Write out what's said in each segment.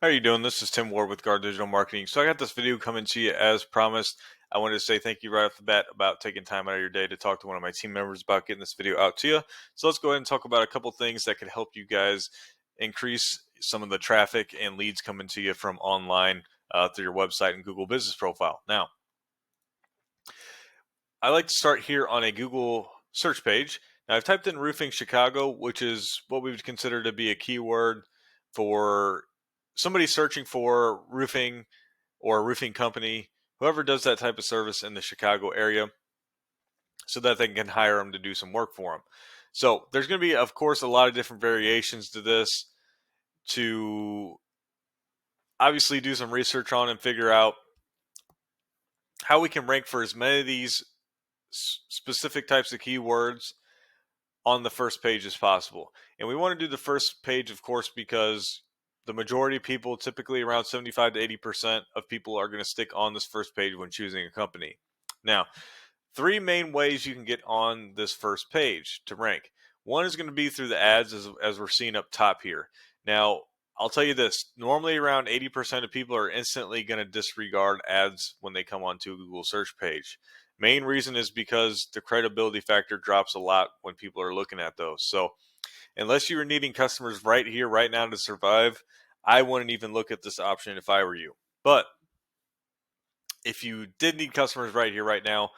How are you doing? This is Tim Ward with Guard Digital Marketing. So I got this video coming to you as promised. I wanted to say thank you right off the bat about taking time out of your day to talk to one of my team members about getting this video out to you. So let's go ahead and talk about a couple things that could help you guys increase some of the traffic and leads coming to you from online through your website and Google Business Profile. Now, I like to start here on a Google search page. Now, I've typed in roofing Chicago, which is what we would consider to be a keyword for somebody searching for roofing or a roofing company, whoever does that type of service in the Chicago area, so that they can hire them to do some work for them. So there's going to be, of course, a lot of different variations to this to obviously do some research on and figure out how we can rank for as many of these specific types of keywords on the first page as possible. And we want to do the first page, of course, because the majority of people, typically around 75 to 80% of people, are going to stick on this first page when choosing a company. Now, three main ways you can get on this first page to rank. One is going to be through the ads, as we're seeing up top here. Now, I'll tell you this, normally around 80% of people are instantly going to disregard ads when they come onto a Google search page. Main reason is because the credibility factor drops a lot when people are looking at those. So unless you are needing customers right here, right now to survive, I wouldn't even look at this option if I were you. But if you did need customers right here, right now,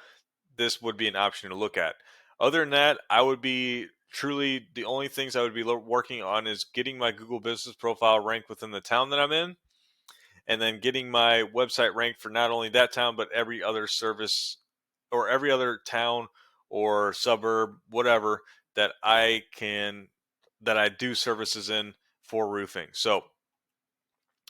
this would be an option to look at. Other than that, I would be truly, the only things I would be working on is getting my Google Business Profile ranked within the town that I'm in, and then getting my website ranked for not only that town, but every other service or every other town or suburb, whatever, that I do services in for roofing. So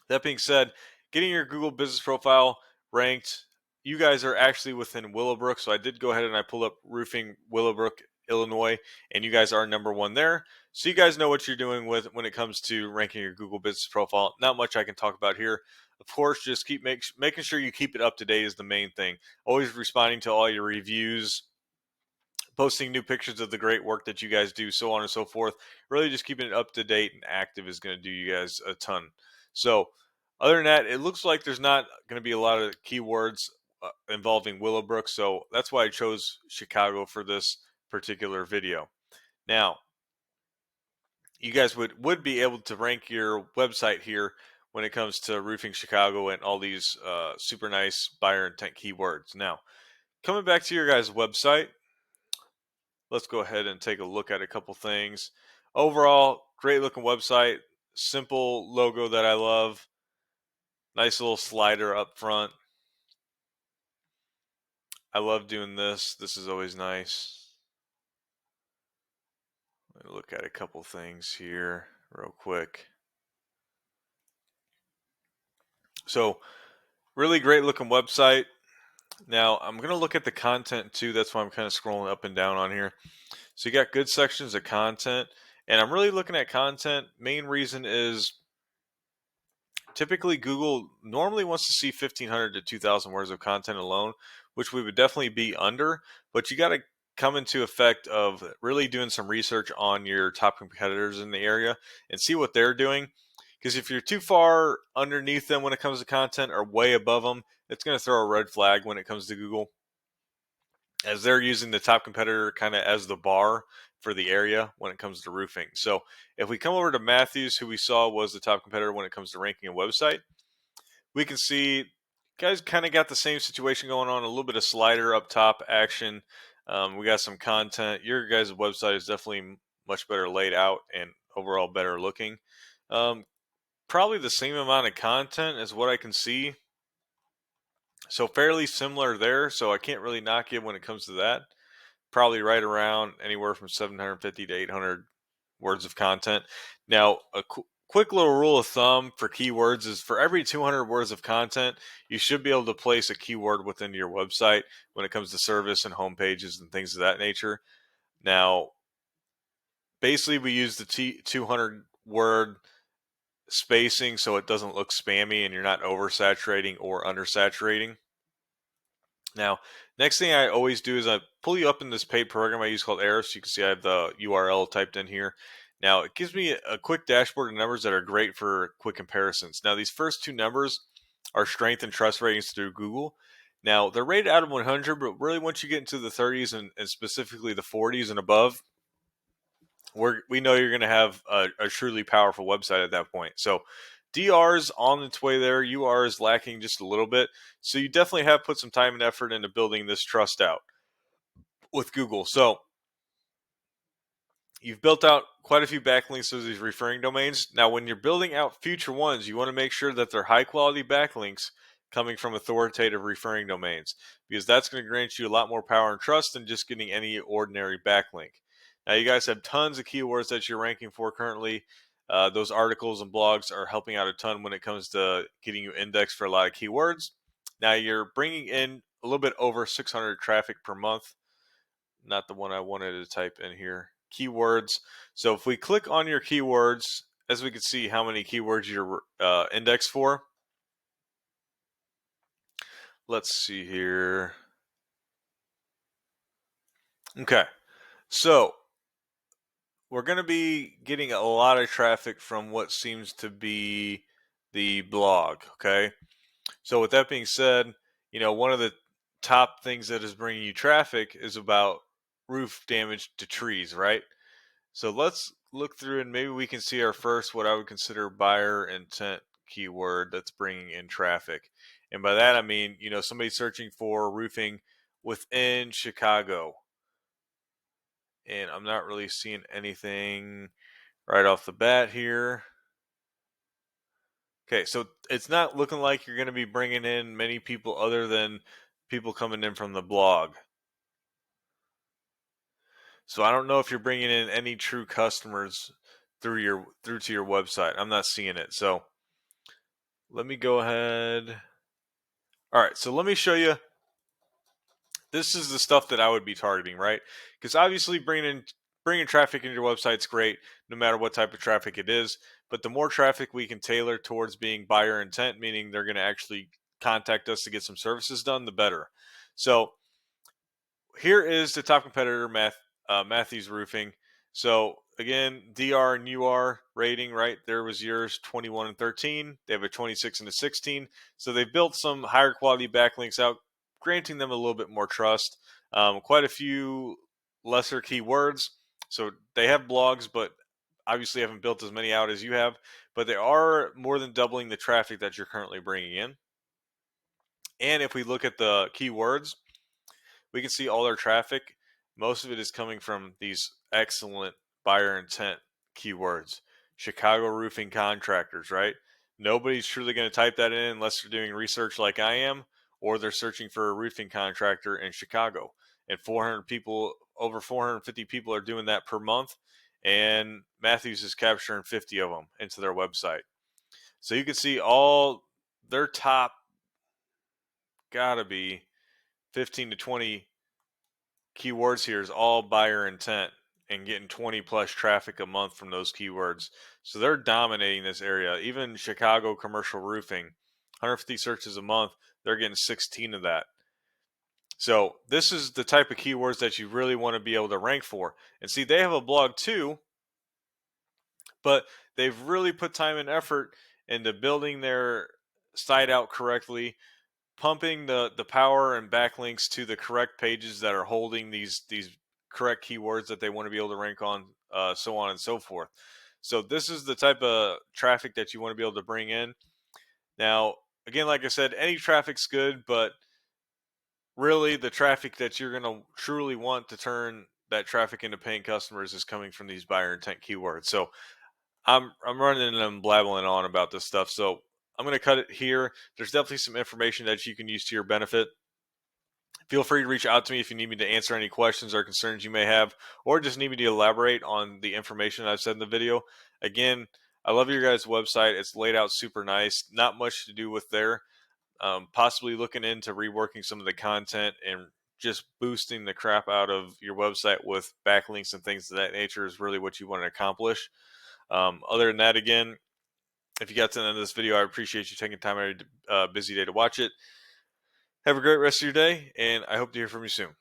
that being said, getting your Google Business Profile ranked, you guys are actually within Willowbrook. So I did go ahead and I pulled up roofing Willowbrook, Illinois, and you guys are #1 there. So you guys know what you're doing with when it comes to ranking your Google Business Profile. Not much I can talk about here. Of course, just keep making sure you keep it up to date is the main thing. Always responding to all your reviews, posting new pictures of the great work that you guys do, so on and so forth. Really just keeping it up to date and active is going to do you guys a ton. So other than that, it looks like there's not going to be a lot of keywords involving Willowbrook. So that's why I chose Chicago for this particular video. Now, you guys would be able to rank your website here when it comes to roofing Chicago and all these super nice buyer intent keywords. Now, coming back to your guys' website, let's go ahead and take a look at a couple things. Overall, great looking website, simple logo that I love, nice little slider up front. I love doing this. This is always nice. Let me look at a couple things here real quick. So, really great looking website. Now, I'm going to look at the content too. That's why I'm kind of scrolling up and down on here. So, you got good sections of content. And I'm really looking at content. Main reason is typically Google normally wants to see 1,500 to 2,000 words of content alone, which we would definitely be under. But you got to come into effect of really doing some research on your top competitors in the area and see what they're doing. Because if you're too far underneath them when it comes to content or way above them, it's going to throw a red flag when it comes to Google, as they're using the top competitor kind of as the bar for the area when it comes to roofing. So if we come over to Matthews, who we saw was the top competitor when it comes to ranking a website, we can see guys kind of got the same situation going on, a little bit of slider up top action. We got some content. Your guys' website is definitely much better laid out and overall better looking. Probably the same amount of content as what I can see. So fairly similar there. So I can't really knock you when it comes to that. Probably right around anywhere from 750 to 800 words of content. Now, a quick little rule of thumb for keywords is for every 200 words of content, you should be able to place a keyword within your website when it comes to service and home pages and things of that nature. Now, basically, we use the 200 word spacing so it doesn't look spammy and you're not oversaturating or undersaturating. Now, next thing I always do is I pull you up in this paid program I use called Air, so you can see I have the URL typed in here. Now, it gives me a quick dashboard of numbers that are great for quick comparisons. Now, these first two numbers are strength and trust ratings through Google. Now, they're rated out of 100, but really once you get into the 30s and specifically the 40s and above, we know you're going to have a truly powerful website at that point. So DR's on its way there. UR is lacking just a little bit. So you definitely have put some time and effort into building this trust out with Google. So you've built out quite a few backlinks to these referring domains. Now, when you're building out future ones, you want to make sure that they're high quality backlinks coming from authoritative referring domains, because that's going to grant you a lot more power and trust than just getting any ordinary backlink. Now, you guys have tons of keywords that you're ranking for currently. Those articles and blogs are helping out a ton when it comes to getting you indexed for a lot of keywords. Now, you're bringing in a little bit over 600 traffic per month. Not the one I wanted to type in here. Keywords. So if we click on your keywords, as we can see how many keywords you're indexed for. Let's see here. Okay, so we're going to be getting a lot of traffic from what seems to be the blog. Okay, so with that being said, one of the top things that is bringing you traffic is about roof damage to trees, right? So let's look through and maybe we can see our first, what I would consider buyer intent keyword that's bringing in traffic. And by that, I mean, somebody searching for roofing within Chicago. And I'm not really seeing anything right off the bat here. Okay, so it's not looking like you're going to be bringing in many people other than people coming in from the blog. So I don't know if you're bringing in any true customers through to your website. I'm not seeing it. So let me go ahead. All right, so let me show you. This is the stuff that I would be targeting, right? Because obviously bringing traffic into your website is great, no matter what type of traffic it is. But the more traffic we can tailor towards being buyer intent, meaning they're going to actually contact us to get some services done, the better. So here is the top competitor, Matthews Roofing. So again, DR and UR rating, right? There was yours 21 and 13. They have a 26 and a 16. So they built some higher quality backlinks out, granting them a little bit more trust. Quite a few lesser keywords. So they have blogs, but obviously haven't built as many out as you have. But they are more than doubling the traffic that you're currently bringing in. And if we look at the keywords, we can see all their traffic. Most of it is coming from these excellent buyer intent keywords. Chicago roofing contractors, right? Nobody's truly going to type that in unless they're doing research like I am, or they're searching for a roofing contractor in Chicago. And 400 people, over 450 people are doing that per month. And Matthews is capturing 50 of them into their website. So you can see all their top, gotta be 15 to 20 keywords here is all buyer intent and getting 20 plus traffic a month from those keywords. So they're dominating this area. Even Chicago commercial roofing, 150 searches a month, they're getting 16 of that. So this is the type of keywords that you really want to be able to rank for. And see, they have a blog too, but they've really put time and effort into building their site out correctly, pumping the power and backlinks to the correct pages that are holding these correct keywords that they want to be able to rank on, so on and so forth. So this is the type of traffic that you want to be able to bring in. Now, again, like I said, any traffic's good, but really the traffic that you're going to truly want to turn that traffic into paying customers is coming from these buyer intent keywords. So I'm running and I'm blabbling on about this stuff. So I'm going to cut it here. There's definitely some information that you can use to your benefit. Feel free to reach out to me if you need me to answer any questions or concerns you may have, or just need me to elaborate on the information I've said in the video. Again, I love your guys' website. It's laid out super nice. Not much to do with there. Possibly looking into reworking some of the content and just boosting the crap out of your website with backlinks and things of that nature is really what you want to accomplish. Other than that, again, if you got to the end of this video, I appreciate you taking time out of your busy day to watch it. Have a great rest of your day, and I hope to hear from you soon.